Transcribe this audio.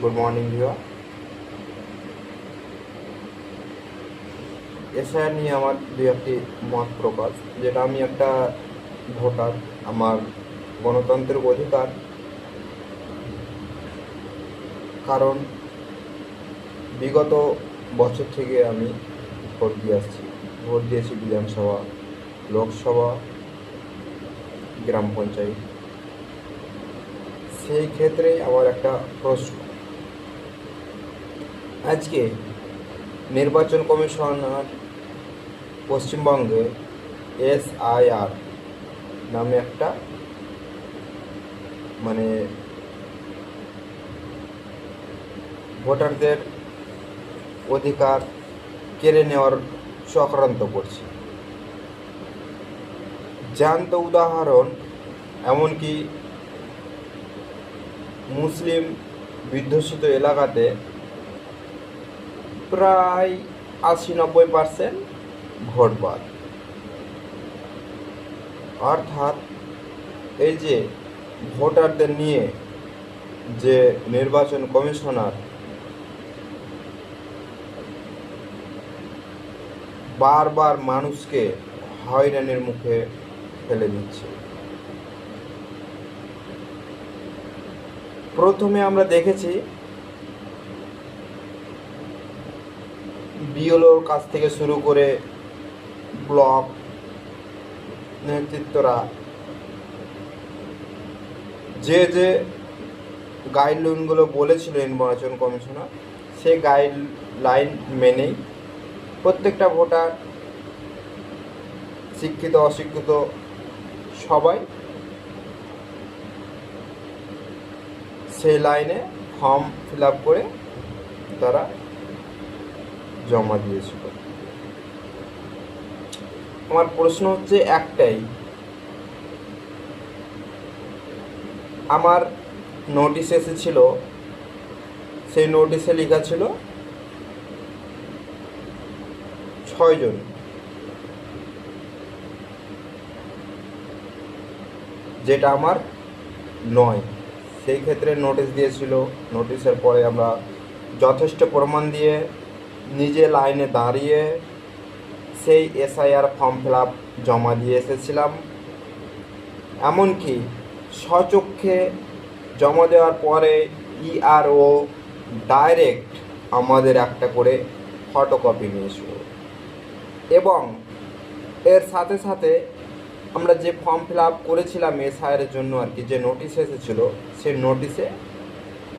Good morning viewer. SIR নিয়ে আমার দুই একটি মত প্রকাশ, যেটা আমি একটা ভোটার, আমার গণতান্ত্রিক অধিকার। কারণ বিগত বছর থেকে আমি ভোট দিয়েছি বিধানসভা, লোকসভা, গ্রাম পঞ্চায়েত। সেই ক্ষেত্রে আমার একটা প্রশ্ন, আজকে নির্বাচন কমিশনার পশ্চিমবঙ্গে এসআইআর নামে একটা ভোটারদের অধিকার কেড়ে নেওয়ার চক্রান্ত করছে। জ্যান্ত উদাহরণ, এমনকি মুসলিম বিধ্বস্ত এলাকাতে প্রায় 80-90% ভোট বাদ। অর্থাৎ এই যে ভোটারদের নিয়ে যে নির্বাচন কমিশনার বারবার মানুষকে হয়রানির মুখে ফেলে দিচ্ছে। প্রথমে আমরা দেখেছি বিএলওর কাছ থেকে শুরু করে ব্লক নেতৃত্বরা যে গাইডলাইনগুলো বলেছিল নির্বাচন কমিশনার, সেই গাইডলাইন মেনেই প্রত্যেকটা ভোটার, শিক্ষিত অশিক্ষিত সবাই সেই লাইনে ফর্ম ফিল আপ করে তারা জমা দিয়েছিল। আমার প্রশ্ন হচ্ছে একটাই, আমার নোটিশ এসেছিল, সেই নোটিশে লেখা ছিল 6 জন। যেটা আমার নয়। সেই ক্ষেত্রে নোটিশ দিয়েছিল। নোটিশের পরে আমরা যথেষ্ট প্রমাণ দিয়ে নিজে লাইনে দাঁড়িয়ে সেই এসআইআর ফর্ম ফিল আপ জমা দিয়ে এসেছিলাম। এমনকি স্বচক্ষে জমা দেওয়ার পরে ইআরও ডাইরেক্ট আমাদের একটা করে ফটোকপি নিয়েছিল, এবং এর সাথে সাথে আমরা যে ফর্ম ফিল আপ করেছিলাম এসআইআরের জন্য, যে নোটিশ এসেছিলো, সেই নোটিশে